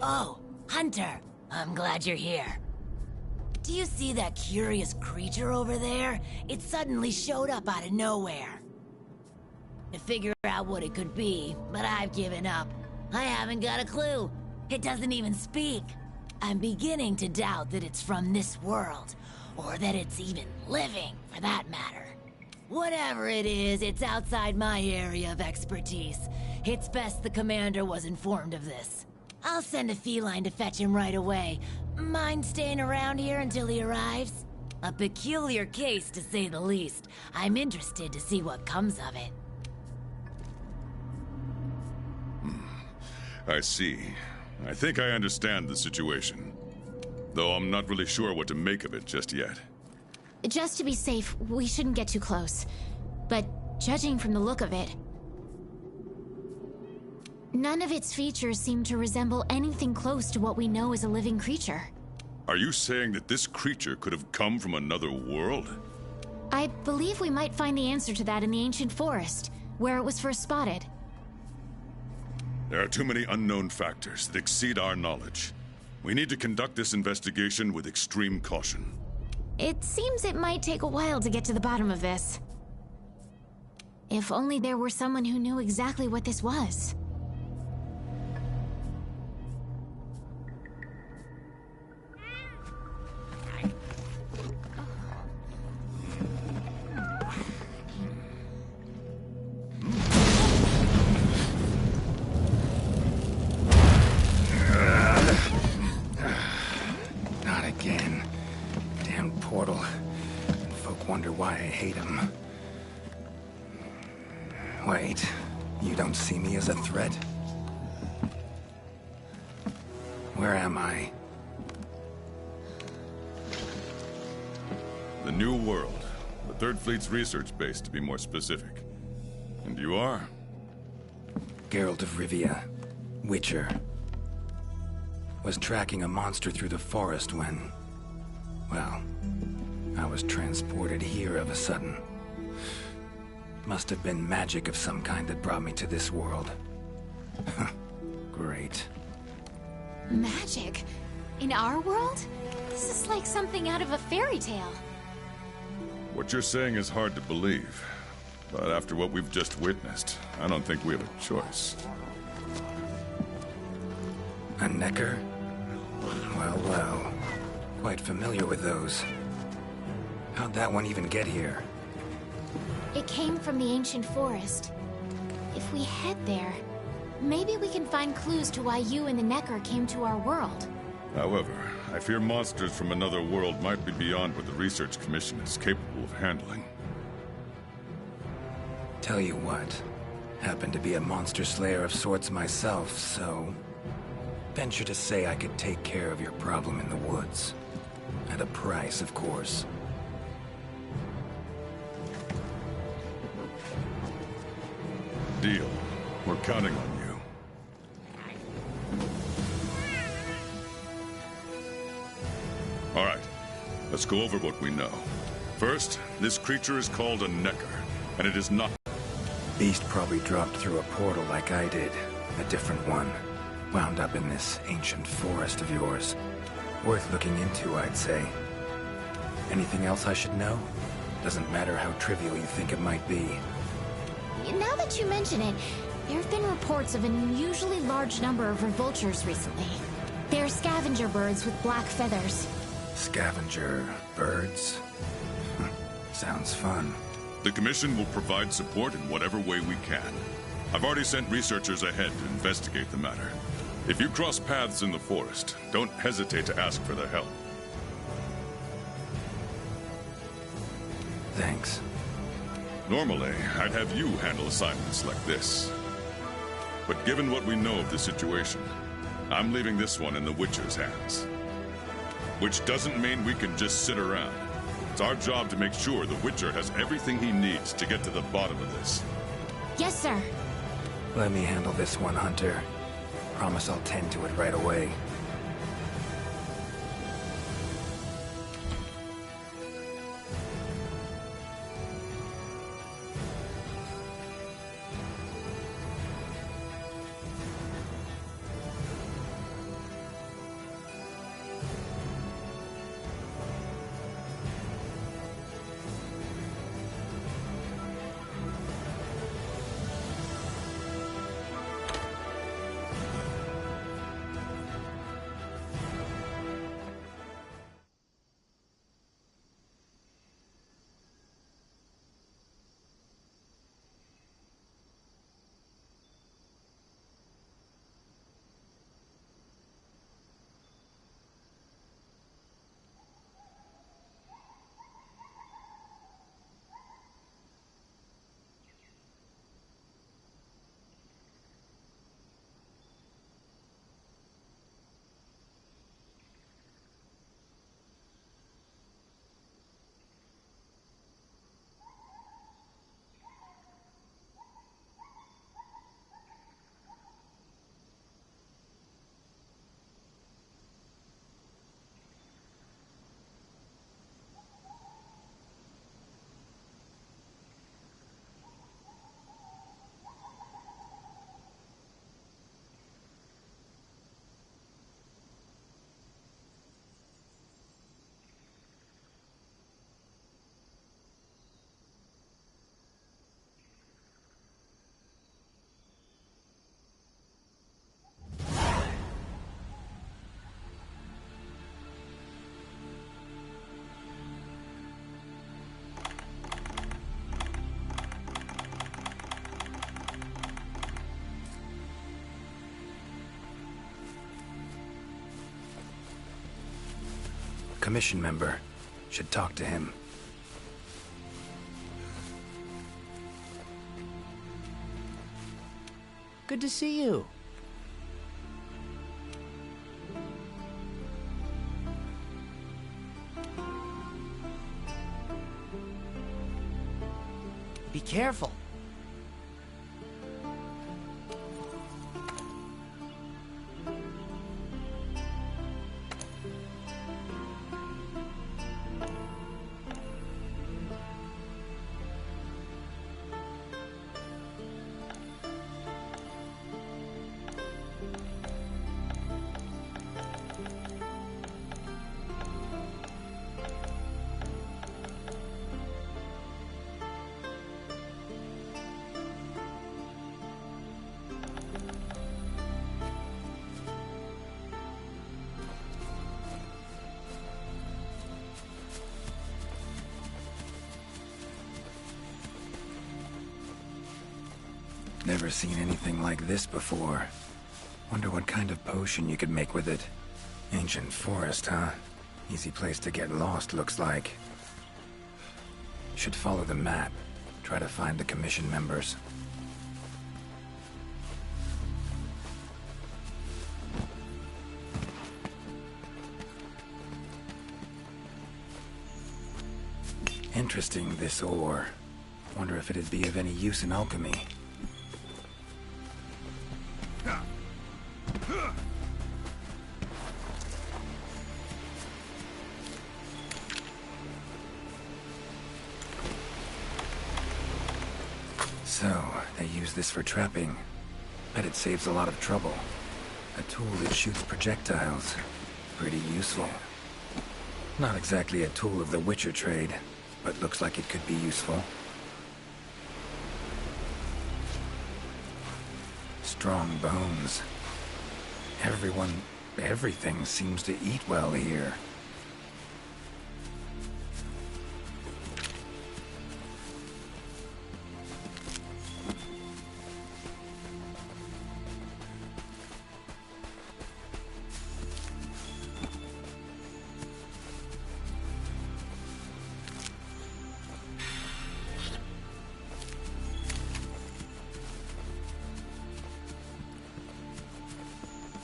Oh, Hunter, I'm glad you're here. Do you see that curious creature over there? It suddenly showed up out of nowhere. To figure out what it could be, but I've given up. I haven't got a clue. It doesn't even speak. I'm beginning to doubt that it's from this world, or that it's even living, for that matter. Whatever it is, it's outside my area of expertise. It's best the commander was informed of this. I'll send a feline to fetch him right away. Mind staying around here until he arrives? A peculiar case, to say the least. I'm interested to see what comes of it. I see. I think I understand the situation. Though I'm not really sure what to make of it just yet. Just to be safe, we shouldn't get too close. But judging from the look of it, none of its features seem to resemble anything close to what we know as a living creature. Are you saying that this creature could have come from another world? I believe we might find the answer to that in the ancient forest, where it was first spotted. There are too many unknown factors that exceed our knowledge. We need to conduct this investigation with extreme caution. It seems it might take a while to get to the bottom of this. If only there were someone who knew exactly what this was. Not again. Damn portal. Folk wonder why I hate him. Wait, you don't see me as a threat? Where am I? The New World. The Third Fleet's research base, to be more specific. And you are? Geralt of Rivia. Witcher. Was tracking a monster through the forest when... well, I was transported here of a sudden. Must have been magic of some kind that brought me to this world. Great. Magic? In our world? This is like something out of a fairy tale. What you're saying is hard to believe. But after what we've just witnessed, I don't think we have a choice. A Necker? Well, well. Quite familiar with those. How'd that one even get here? It came from the ancient forest. If we head there, maybe we can find clues to why you and the Necker came to our world. However, I fear monsters from another world might be beyond what the Research Commission is capable of handling. Tell you what, happen to be a monster slayer of sorts myself, so... venture to say I could take care of your problem in the woods. At a price, of course. Deal. We're counting on you. All right. Let's go over what we know. First, this creature is called a Necker, and it is not... Beast probably dropped through a portal like I did. A different one. Wound up in this ancient forest of yours. Worth looking into, I'd say. Anything else I should know? Doesn't matter how trivial you think it might be. Now that you mention it, there have been reports of an unusually large number of revultures recently. They're scavenger birds with black feathers. Scavenger birds? Sounds fun. The Commission will provide support in whatever way we can. I've already sent researchers ahead to investigate the matter. If you cross paths in the forest, don't hesitate to ask for their help. Thanks. Normally, I'd have you handle assignments like this. But given what we know of the situation, I'm leaving this one in the Witcher's hands. Which doesn't mean we can just sit around. It's our job to make sure the Witcher has everything he needs to get to the bottom of this. Yes, sir. Let me handle this one, Hunter. Promise I'll tend to it right away. commission member. Should talk to him. Good to see you. Be careful. Never seen anything like this before. Wonder what kind of potion you could make with it. Ancient forest, huh? Easy place to get lost, looks like. Should follow the map. Try to find the commission members. Interesting, this ore. Wonder if it'd be of any use in alchemy. So, they use this for trapping. Bet it saves a lot of trouble. A tool that shoots projectiles. Pretty useful. Not exactly a tool of the Witcher trade, but looks like it could be useful. Strong bones. Everything seems to eat well here.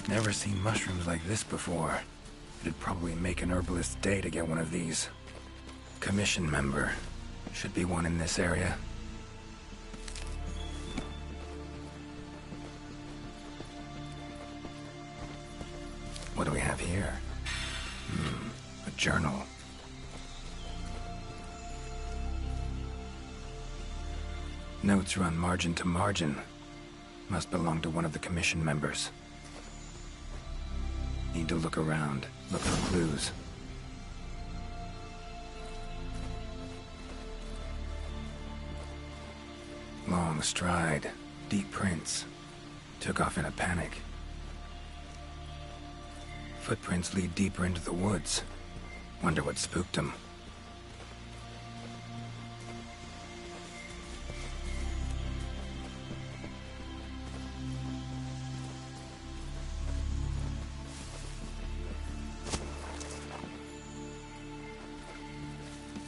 Never seen mushrooms like this before. It'd probably make an herbalist's day to get one of these. Commission member. Should be one in this area. What do we have here? A journal. Notes run margin to margin. Must belong to one of the commission members. Need to look around, look for clues. Long stride, deep prints. Took off in a panic. Footprints lead deeper into the woods. Wonder what spooked him.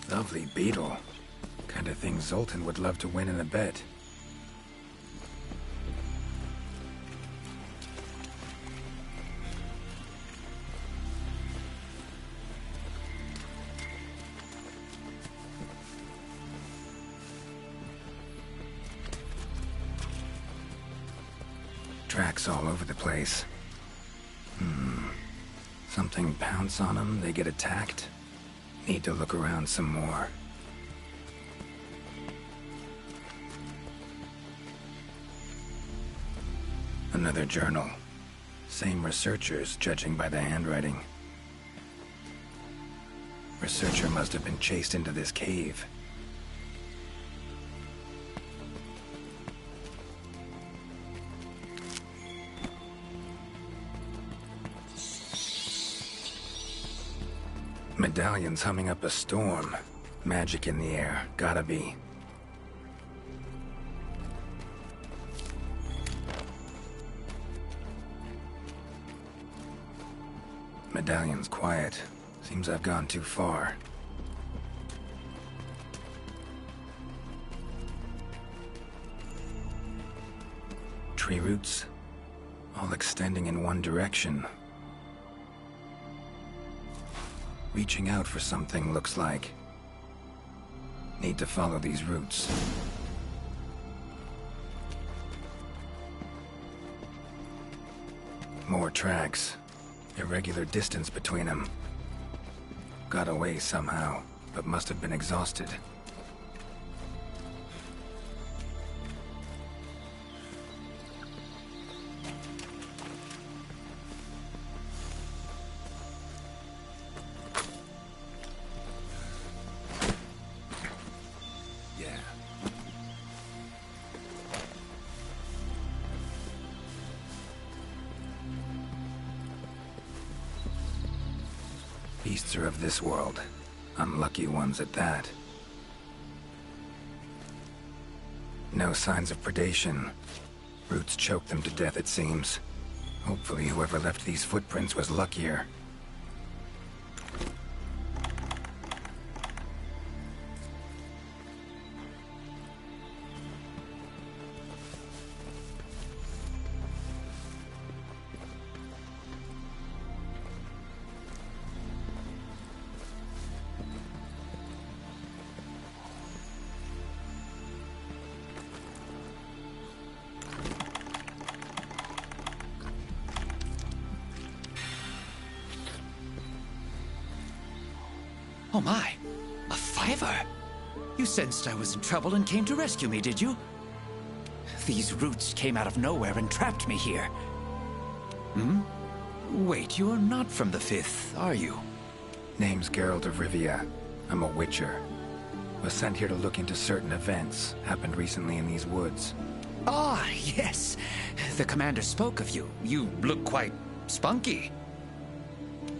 Lovely beetle. Kind of thing Zoltan would love to win in a bet. Tracks all over the place. Something pounce on them, they get attacked. Need to look around some more. Another journal. Same researchers, judging by the handwriting. Researcher must have been chased into this cave. Medallions humming up a storm. Magic in the air, gotta be. Medallion's quiet. Seems I've gone too far. Tree roots, all extending in one direction. Reaching out for something, looks like. Need to follow these roots. More tracks. Irregular distance between them. Got away somehow, but must have been exhausted. Beasts are of this world. Unlucky ones at that. No signs of predation. Roots choked them to death, it seems. Hopefully whoever left these footprints was luckier. Oh my, a fiver! You sensed I was in trouble and came to rescue me, did you? These roots came out of nowhere and trapped me here. Hmm? Wait, you're not from the Fifth, are you? Name's Geralt of Rivia. I'm a Witcher. Was sent here to look into certain events happened recently in these woods. Ah, yes. The commander spoke of you. You look quite spunky.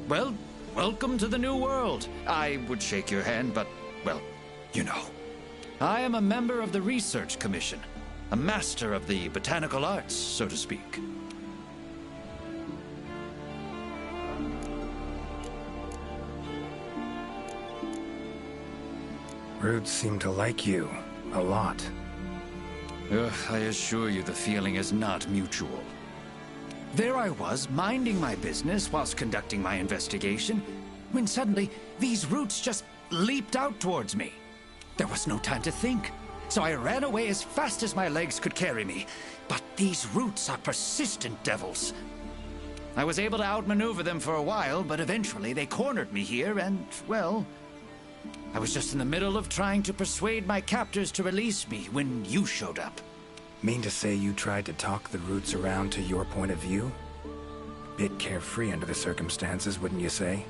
Well, welcome to the new world. I would shake your hand, but, well, you know. I am a member of the Research Commission. A master of the botanical arts, so to speak. Roots seem to like you. A lot. I assure you the feeling is not mutual. There I was, minding my business whilst conducting my investigation, when suddenly these roots just leaped out towards me. There was no time to think, so I ran away as fast as my legs could carry me. But these roots are persistent devils. I was able to outmaneuver them for a while, but eventually they cornered me here and, well, I was just in the middle of trying to persuade my captors to release me when you showed up. Mean to say you tried to talk the roots around to your point of view? Bit carefree under the circumstances, wouldn't you say?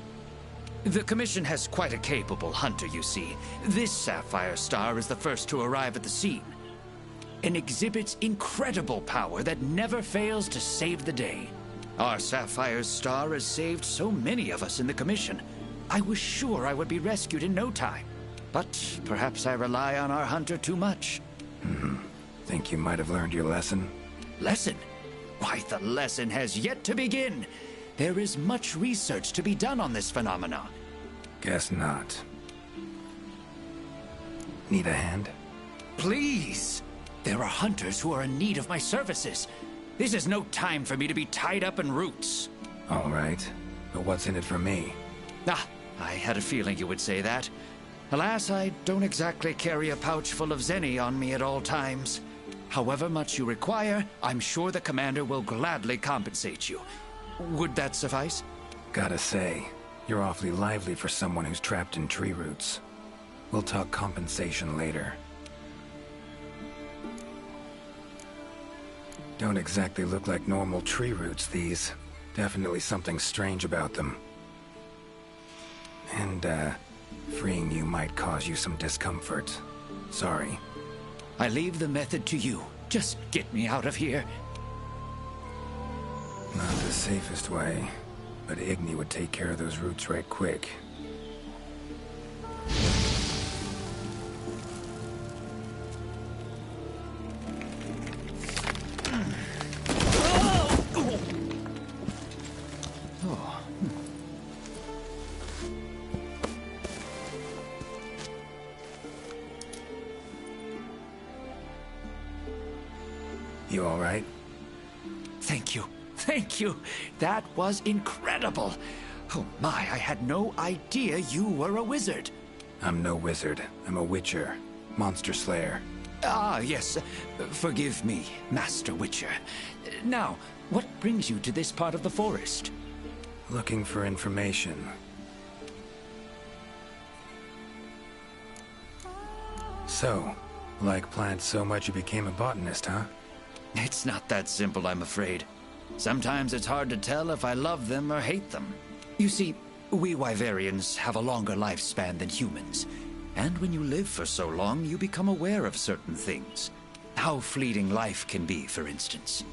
The Commission has quite a capable hunter, you see. This sapphire star is the first to arrive at the scene, and exhibits incredible power that never fails to save the day. Our sapphire star has saved so many of us in the Commission. I was sure I would be rescued in no time, but perhaps I rely on our hunter too much. Think you might have learned your lesson? Lesson? Why, the lesson has yet to begin. There is much research to be done on this phenomenon. Guess not. Need a hand? Please! There are hunters who are in need of my services. This is no time for me to be tied up in roots. All right. But what's in it for me? Ah, I had a feeling you would say that. Alas, I don't exactly carry a pouch full of zenny on me at all times. However much you require, I'm sure the commander will gladly compensate you. Would that suffice? Gotta say, you're awfully lively for someone who's trapped in tree roots. We'll talk compensation later. Don't exactly look like normal tree roots, these. Definitely something strange about them. And, freeing you might cause you some discomfort. Sorry. I leave the method to you. Just get me out of here. Not the safest way, but Igni would take care of those roots right quick. You all right? Thank you. Thank you. That was incredible. Oh my, I had no idea you were a wizard. I'm no wizard. I'm a witcher. Monster slayer. Ah, yes. Forgive me, Master Witcher. Now, what brings you to this part of the forest? Looking for information. So, like plants so much you became a botanist, huh? It's not that simple, I'm afraid. Sometimes it's hard to tell if I love them or hate them. You see, we Wyverians have a longer lifespan than humans. And when you live for so long, you become aware of certain things. How fleeting life can be, for instance.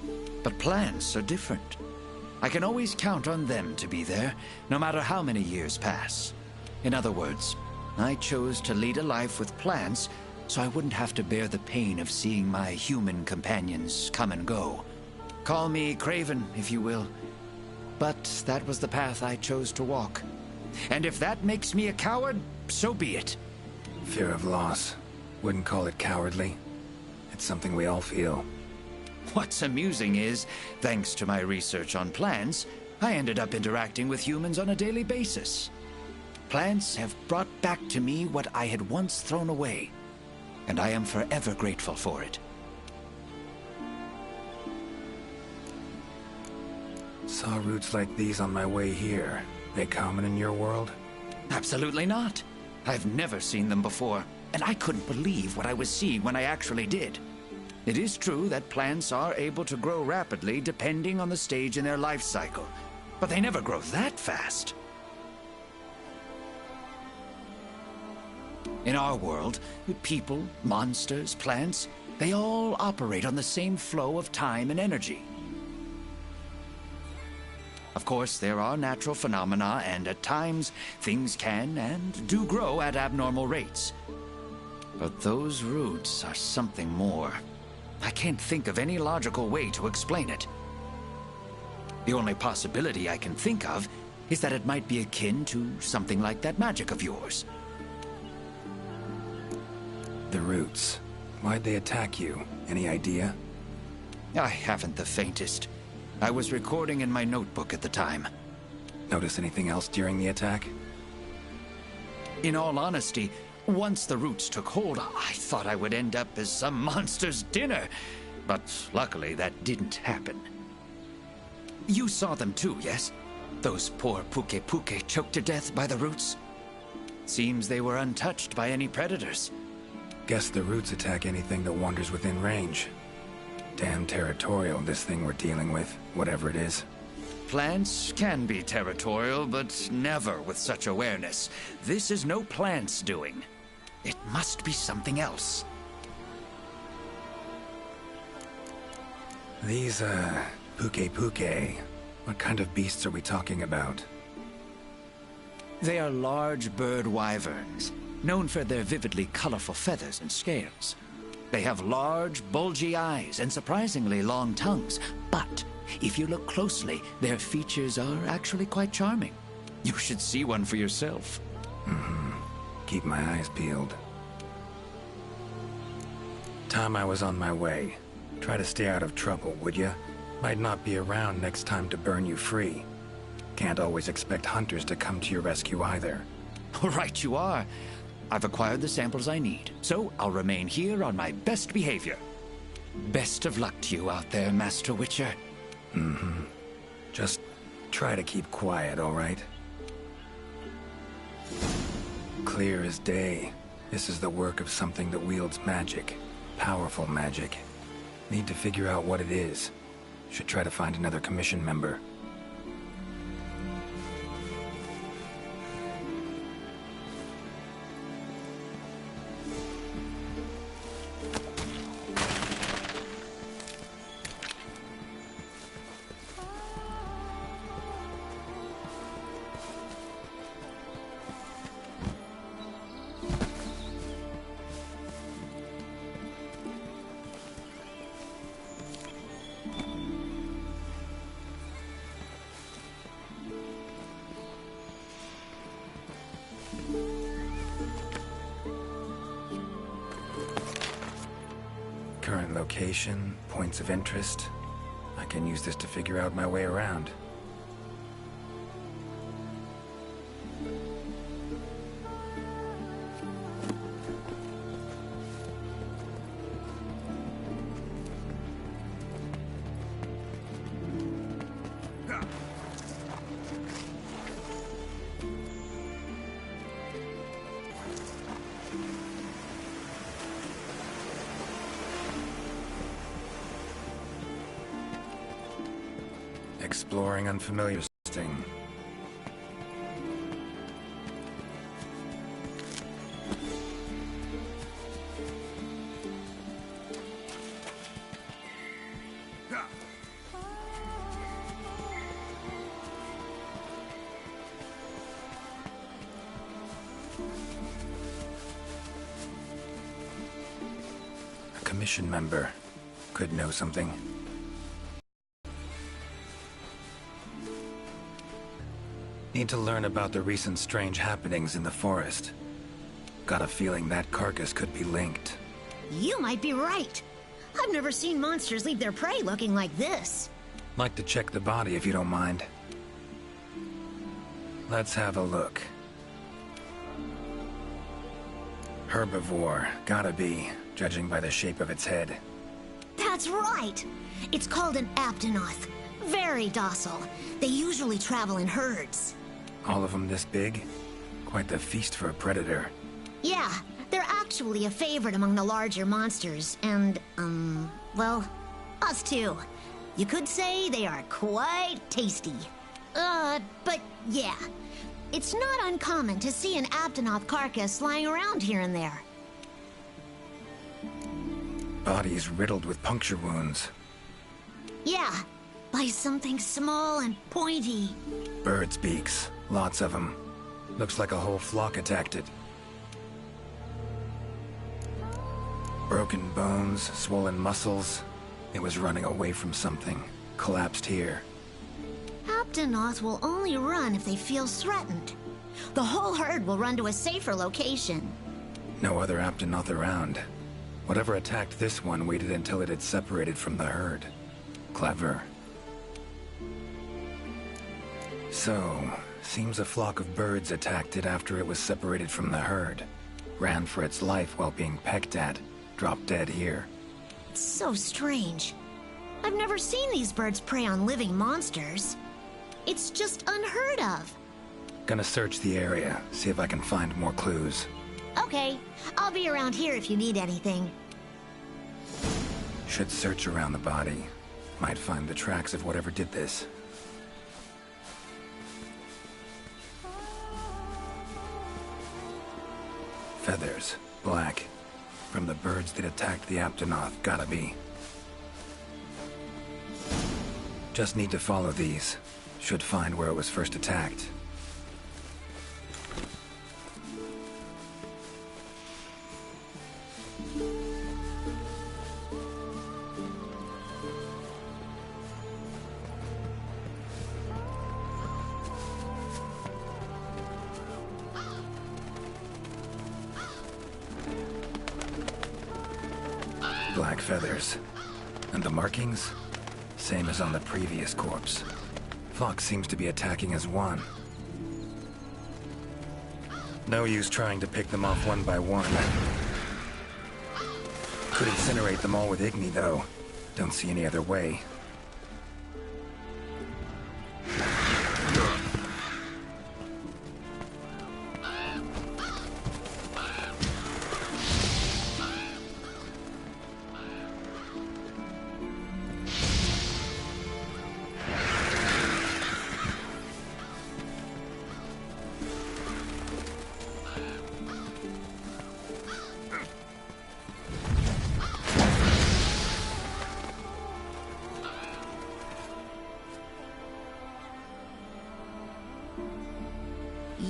But plants are different. I can always count on them to be there, no matter how many years pass. In other words, I chose to lead a life with plants so I wouldn't have to bear the pain of seeing my human companions come and go. Call me craven, if you will. But that was the path I chose to walk. And if that makes me a coward, so be it. Fear of loss. Wouldn't call it cowardly. It's something we all feel. What's amusing is, thanks to my research on plants, I ended up interacting with humans on a daily basis. Plants have brought back to me what I had once thrown away, and I am forever grateful for it. Saw roots like these on my way here. They common in your world? Absolutely not. I've never seen them before, and I couldn't believe what I was seeing when I actually did. It is true that plants are able to grow rapidly depending on the stage in their life cycle, but they never grow that fast. In our world, people, monsters, plants, they all operate on the same flow of time and energy. Of course, there are natural phenomena, and at times, things can and do grow at abnormal rates. But those roots are something more. I can't think of any logical way to explain it. The only possibility I can think of is that it might be akin to something like that magic of yours. The roots. Why'd they attack you? Any idea? I haven't the faintest. I was recording in my notebook at the time. Notice anything else during the attack? In all honesty, once the roots took hold, I thought I would end up as some monster's dinner. But luckily, that didn't happen. You saw them too, yes? Those poor Puke choked to death by the roots? Seems they were untouched by any predators. Guess the roots attack anything that wanders within range. Damn territorial, this thing we're dealing with, whatever it is. Plants can be territorial, but never with such awareness. This is no plant's doing. It must be something else. These, Puke, what kind of beasts are we talking about? They are large bird wyverns, known for their vividly colorful feathers and scales. They have large, bulgy eyes and surprisingly long tongues, but if you look closely, their features are actually quite charming. You should see one for yourself. Keep my eyes peeled. Time I was on my way. Try to stay out of trouble, would ya? Might not be around next time to burn you free. Can't always expect hunters to come to your rescue either. Right you are. I've acquired the samples I need, so I'll remain here on my best behavior. Best of luck to you out there, Master Witcher. Just try to keep quiet, all right? Clear as day. This is the work of something that wields magic. Powerful magic. Need to figure out what it is. Should try to find another commission member. Current location, points of interest. I can use this to figure out my way around. Exploring unfamiliar sting. A commission member could know something. Need to learn about the recent strange happenings in the forest. Got a feeling that carcass could be linked. You might be right. I've never seen monsters leave their prey looking like this. Like to check the body if you don't mind. Let's have a look. Herbivore, gotta be, judging by the shape of its head. That's right! It's called an aptonoth. Very docile. They usually travel in herds. All of them this big? Quite the feast for a predator. Yeah, they're actually a favorite among the larger monsters, and, well, us too. You could say they are quite tasty. But yeah, it's not uncommon to see an aptonoth carcass lying around here and there. Body's riddled with puncture wounds. Yeah, by something small and pointy. Birds' beaks, lots of them. Looks like a whole flock attacked it. Broken bones, swollen muscles. It was running away from something. Collapsed here. Aptonoth will only run if they feel threatened. The whole herd will run to a safer location. No other Aptonoth around. Whatever attacked this one waited until it had separated from the herd. Clever. So, seems a flock of birds attacked it after it was separated from the herd. Ran for its life while being pecked at. Dropped dead here. It's so strange. I've never seen these birds prey on living monsters. It's just unheard of. Gonna search the area, see if I can find more clues. Okay, I'll be around here if you need anything. Should search around the body. Might find the tracks of whatever did this. Feathers, black. From the birds that attacked the Aptonoth, gotta be. Just need to follow these. Should find where it was first attacked. Black feathers. And the markings? Same as on the previous corpse. Fox seems to be attacking as one. No use trying to pick them off one by one. Could incinerate them all with Igni, though. Don't see any other way.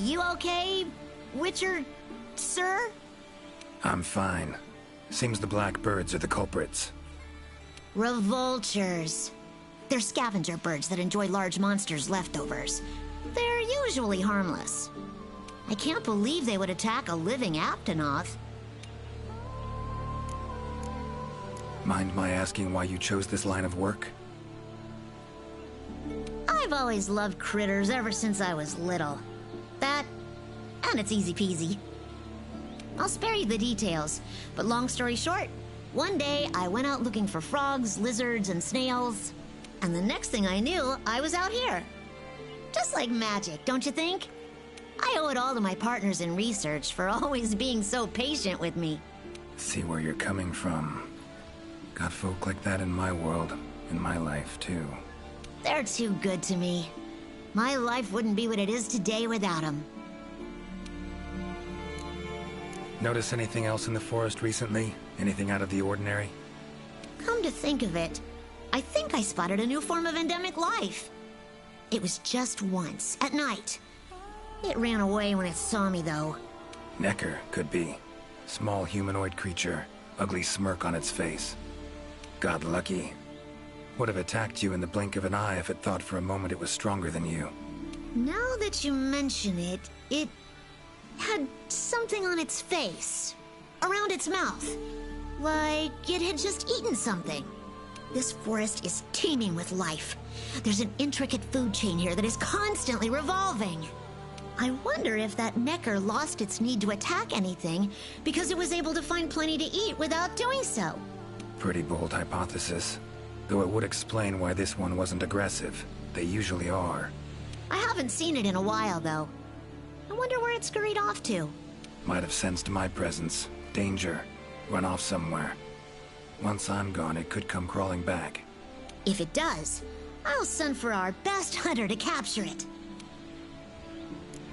You okay, Witcher, sir? I'm fine. Seems the black birds are the culprits. Revoltures. They're scavenger birds that enjoy large monsters' leftovers. They're usually harmless. I can't believe they would attack a living Aptonoth. Mind my asking why you chose this line of work? I've always loved critters ever since I was little. That, and it's easy peasy. I'll spare you the details, but long story short, one day I went out looking for frogs, lizards, and snails, and the next thing I knew, I was out here. Just like magic, don't you think? I owe it all to my partners in research for always being so patient with me. See where you're coming from. Got folk like that in my world, in my life, too. They're too good to me. My life wouldn't be what it is today without them. Notice anything else in the forest recently? Anything out of the ordinary? Come to think of it, I think I spotted a new form of endemic life. It was just once, at night. It ran away when it saw me, though. Necker, could be. Small humanoid creature, ugly smirk on its face. Got lucky. Would have attacked you in the blink of an eye if it thought for a moment it was stronger than you. Now that you mention it, it had something on its face, around its mouth. Like it had just eaten something. This forest is teeming with life. There's an intricate food chain here that is constantly revolving. I wonder if that Necker lost its need to attack anything because it was able to find plenty to eat without doing so. Pretty bold hypothesis. Though it would explain why this one wasn't aggressive. They usually are. I haven't seen it in a while, though. I wonder where it scurried off to. Might have sensed my presence. Danger. Run off somewhere. Once I'm gone, it could come crawling back. If it does, I'll send for our best hunter to capture it.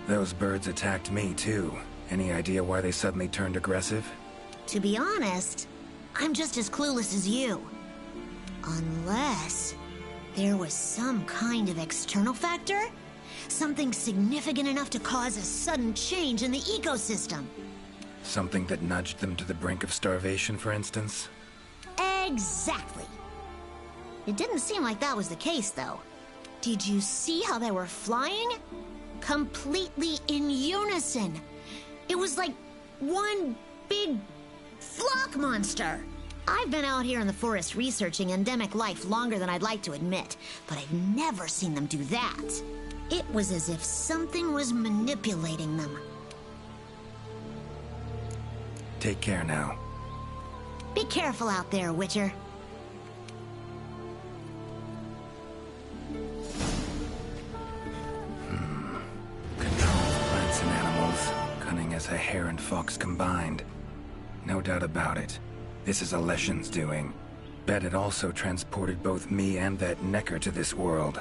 Those birds attacked me, too. Any idea why they suddenly turned aggressive? To be honest, I'm just as clueless as you. Unless there was some kind of external factor? Something significant enough to cause a sudden change in the ecosystem. Something that nudged them to the brink of starvation, for instance? Exactly. It didn't seem like that was the case, though. Did you see how they were flying? Completely in unison. It was like one big flock monster. I've been out here in the forest researching endemic life longer than I'd like to admit, but I've never seen them do that. It was as if something was manipulating them. Take care now. Be careful out there, Witcher. Controls plants and animals. Cunning as a hare and fox combined. No doubt about it. This is Alession's doing. Bet it also transported both me and that Necker to this world.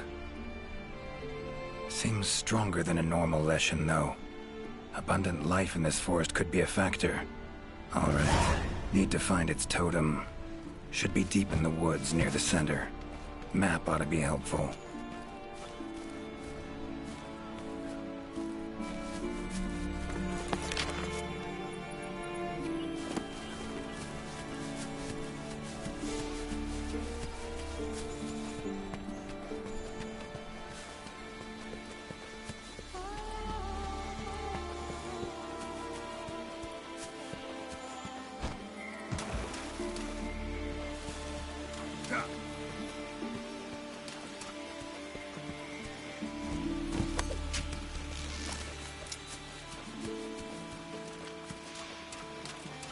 Seems stronger than a normal Leshen, though. Abundant life in this forest could be a factor. Alright. Need to find its totem. Should be deep in the woods near the center. Map ought to be helpful.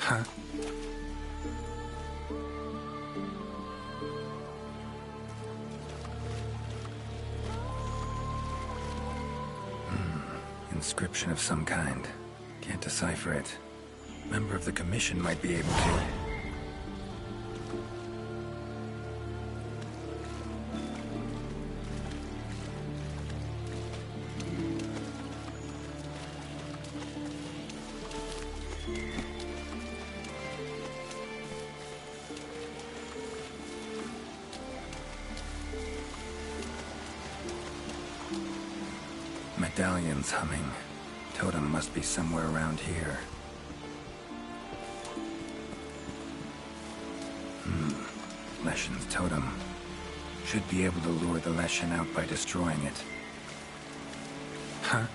Huh? Inscription of some kind. Can't decipher it. Member of the Commission might be able to. Medallions humming. Totem must be somewhere around here. Leshen's totem. Should be able to lure the Leshen out by destroying it. Huh?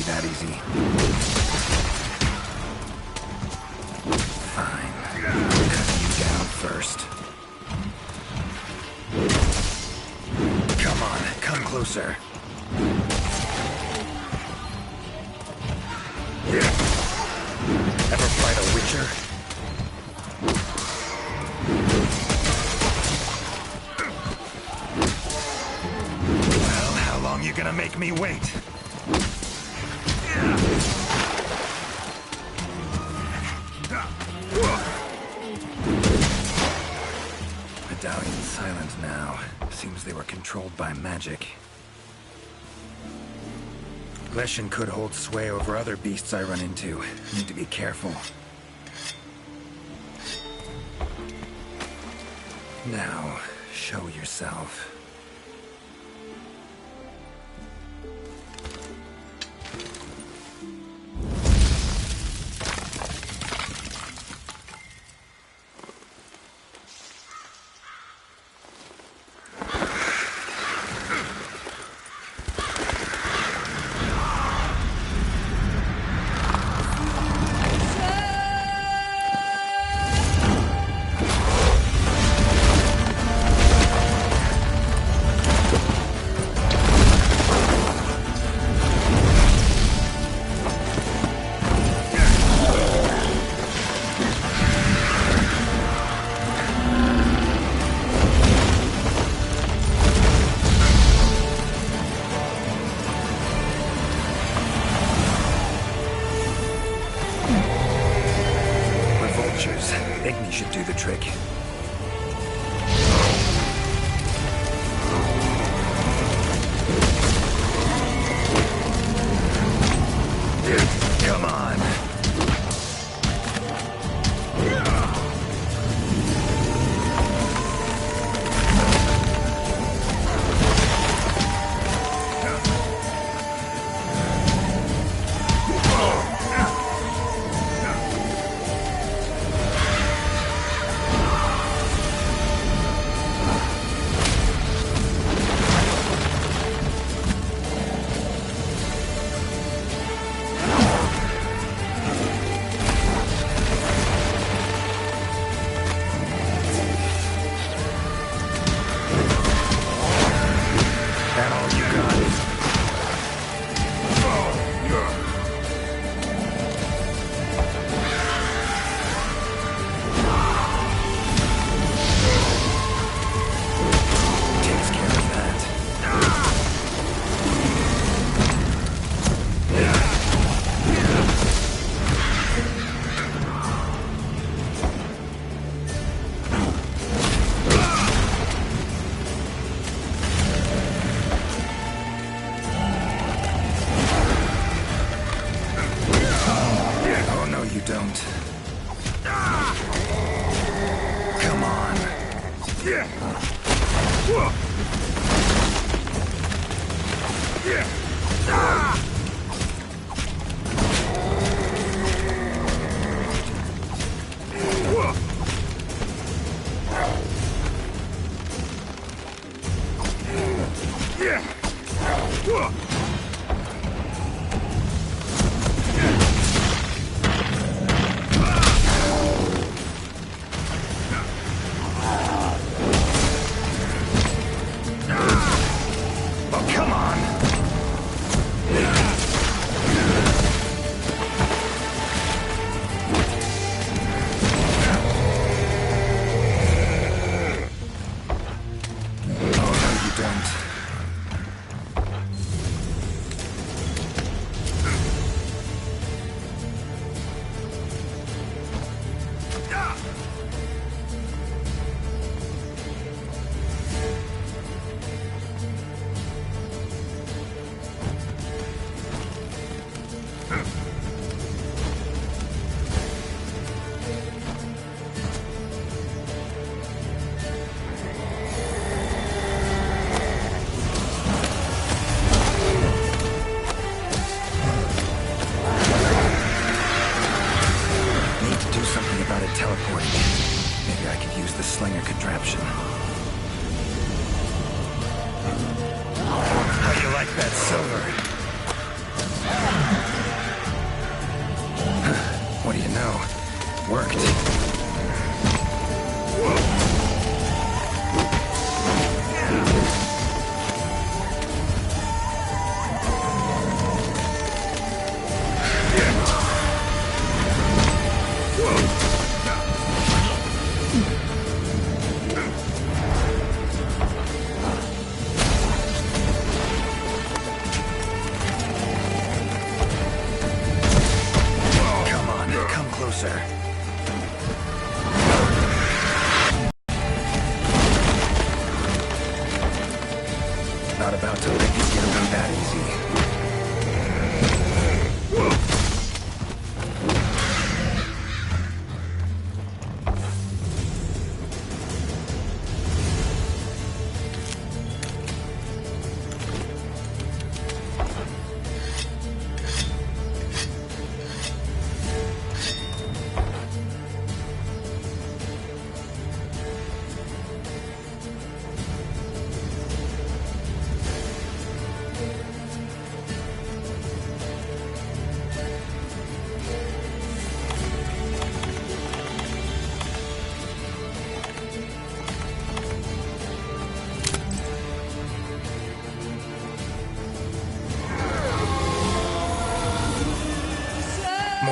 that easy. Fine. Cut you down first. Come on, come closer. Ever fight a Witcher? Well, how long you gonna make me wait? Medallion's silent now. Seems they were controlled by magic. Leshen could hold sway over other beasts I run into. Need to be careful. Now, show yourself. Igni should do the trick. Come on.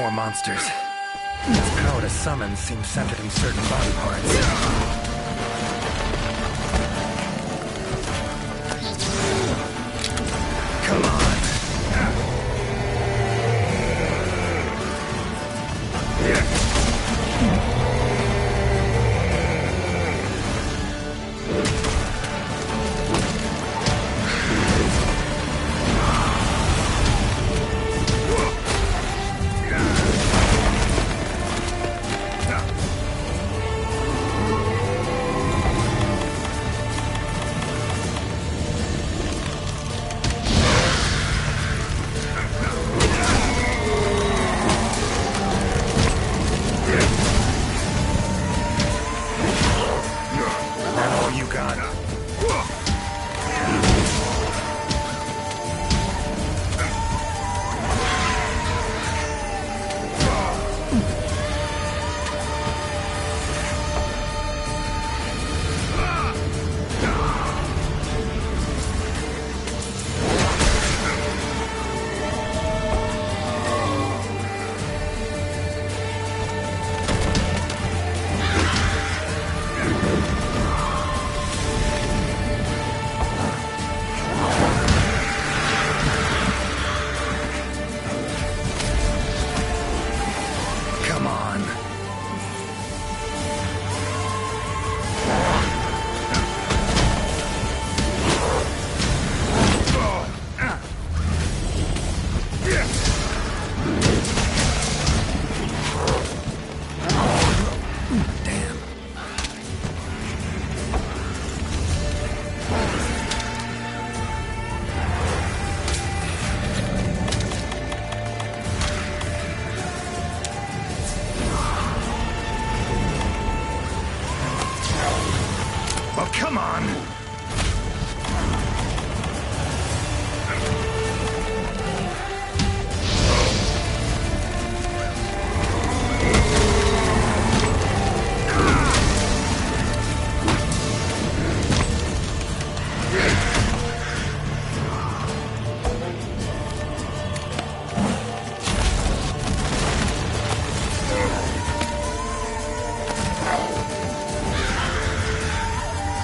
more monsters. Its power to summon seems centered in certain body parts. Come on. Oh, come on!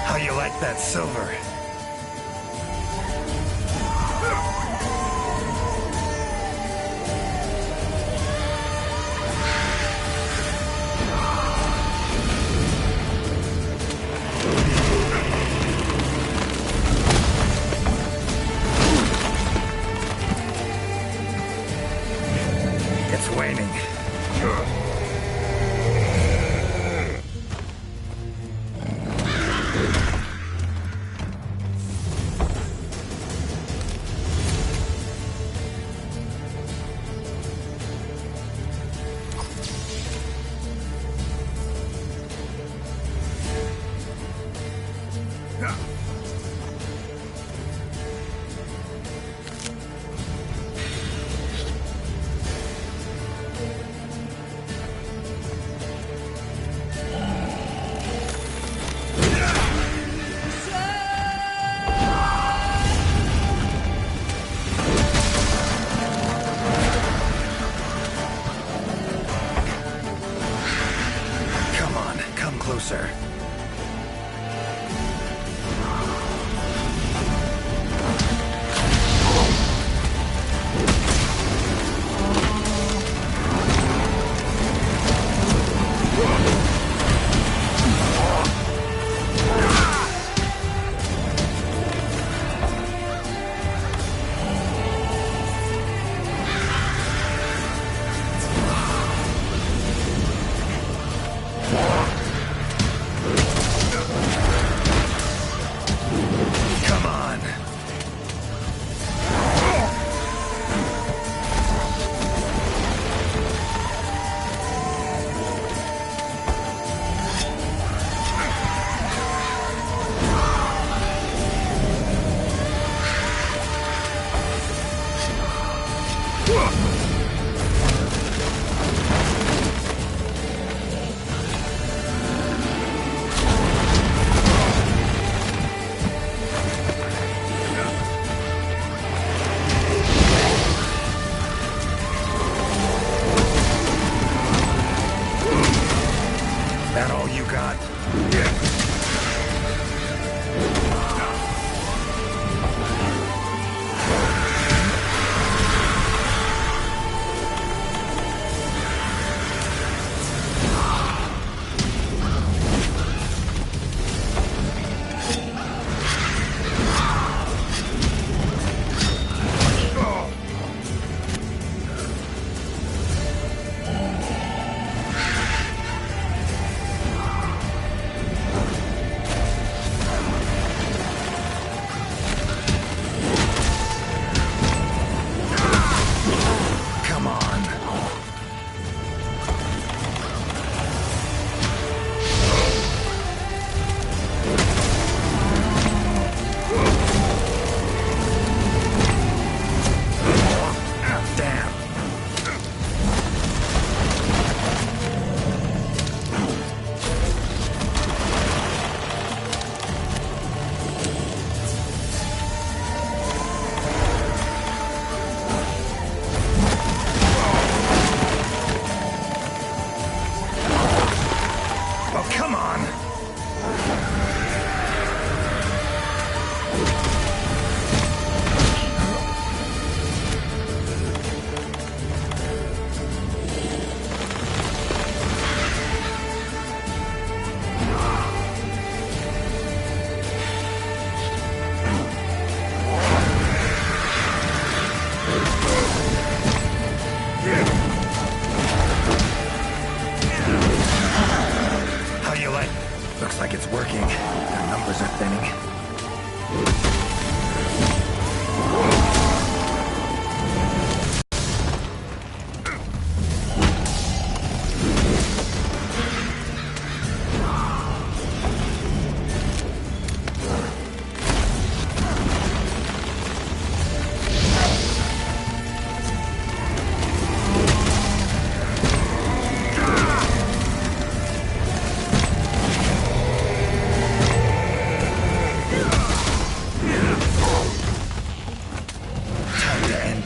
How you like that silver? It's waning.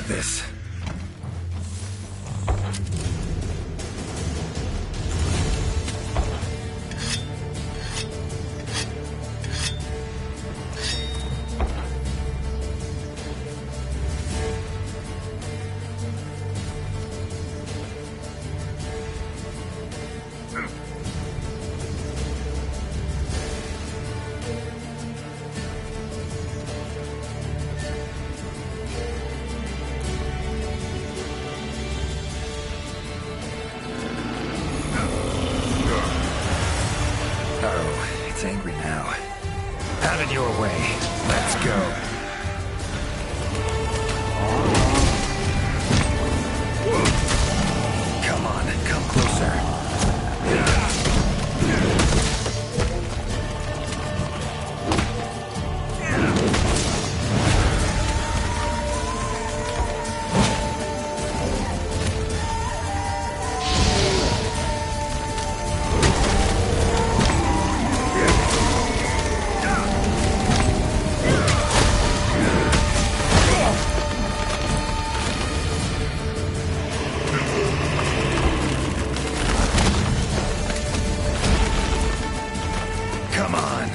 this. It's angry now. Have it your way. Let's go. Come on, come closer. Come on.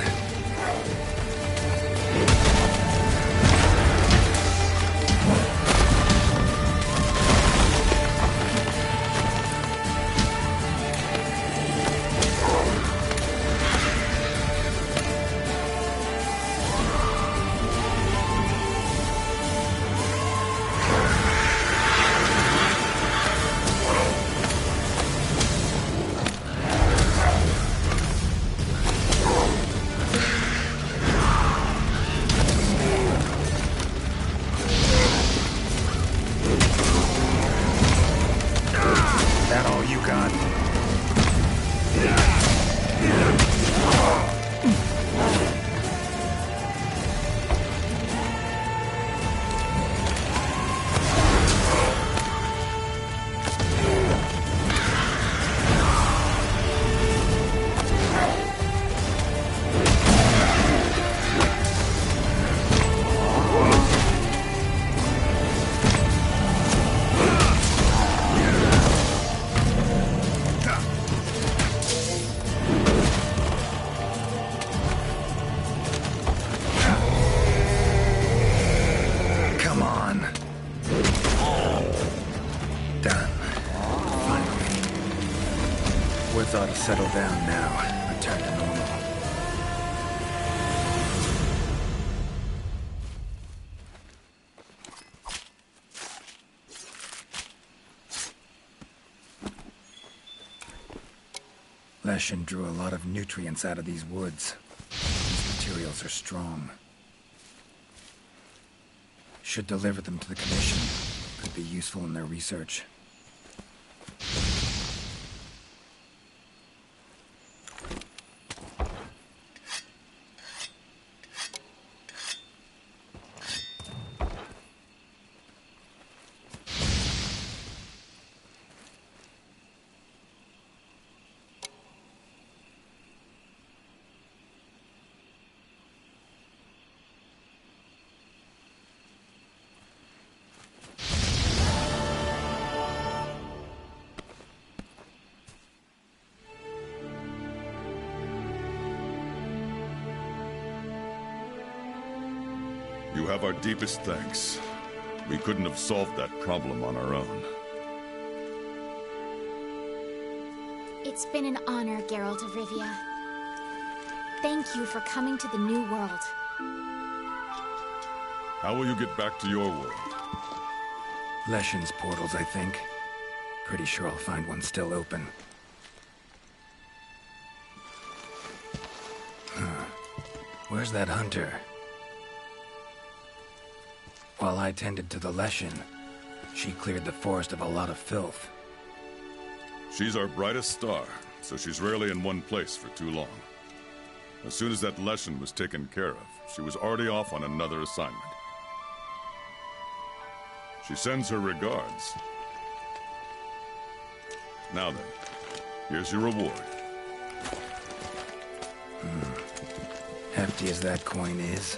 That all you got? Come on. Done. Finally. Woods ought to settle down now. Return to normal. Leshen drew a lot of nutrients out of these woods. These materials are strong. Should deliver them to the Commission. Could be useful in their research. You have our deepest thanks. We couldn't have solved that problem on our own. It's been an honor, Geralt of Rivia. Thank you for coming to the New World. How will you get back to your world? Leshen's portals, I think. Pretty sure I'll find one still open. Huh. Where's that hunter? While I tended to the Leshen, she cleared the forest of a lot of filth. She's our brightest star, so she's rarely in one place for too long. As soon as that Leshen was taken care of, she was already off on another assignment. She sends her regards. Now then, here's your reward. Hefty as that coin is,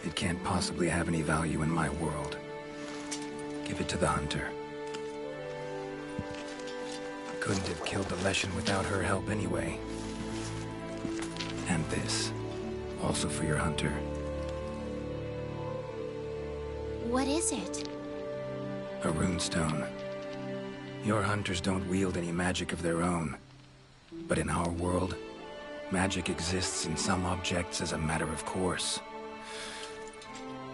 it can't possibly have any value in my world. Give it to the hunter. Couldn't have killed the Leshen without her help anyway. And this, also for your hunter. What is it? A runestone. Your hunters don't wield any magic of their own. But in our world, magic exists in some objects as a matter of course.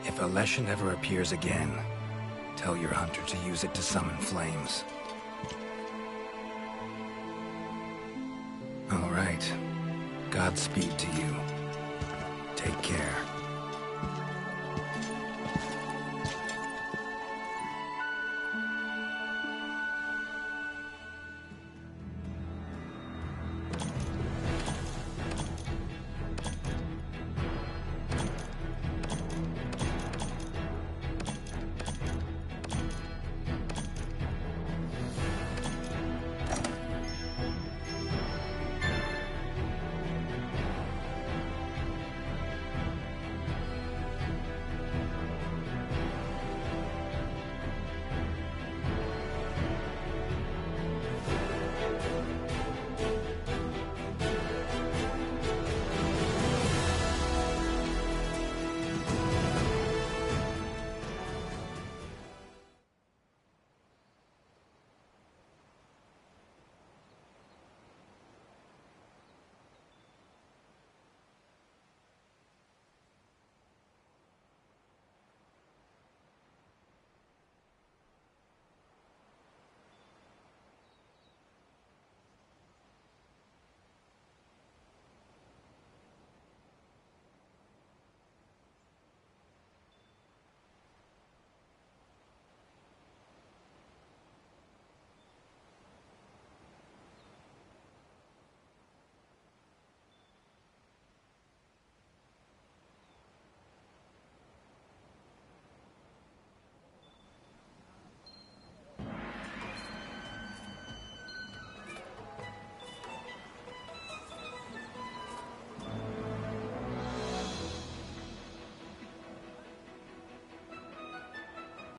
If a Leshen ever appears again, tell your hunter to use it to summon flames. All right. Godspeed to you. Take care.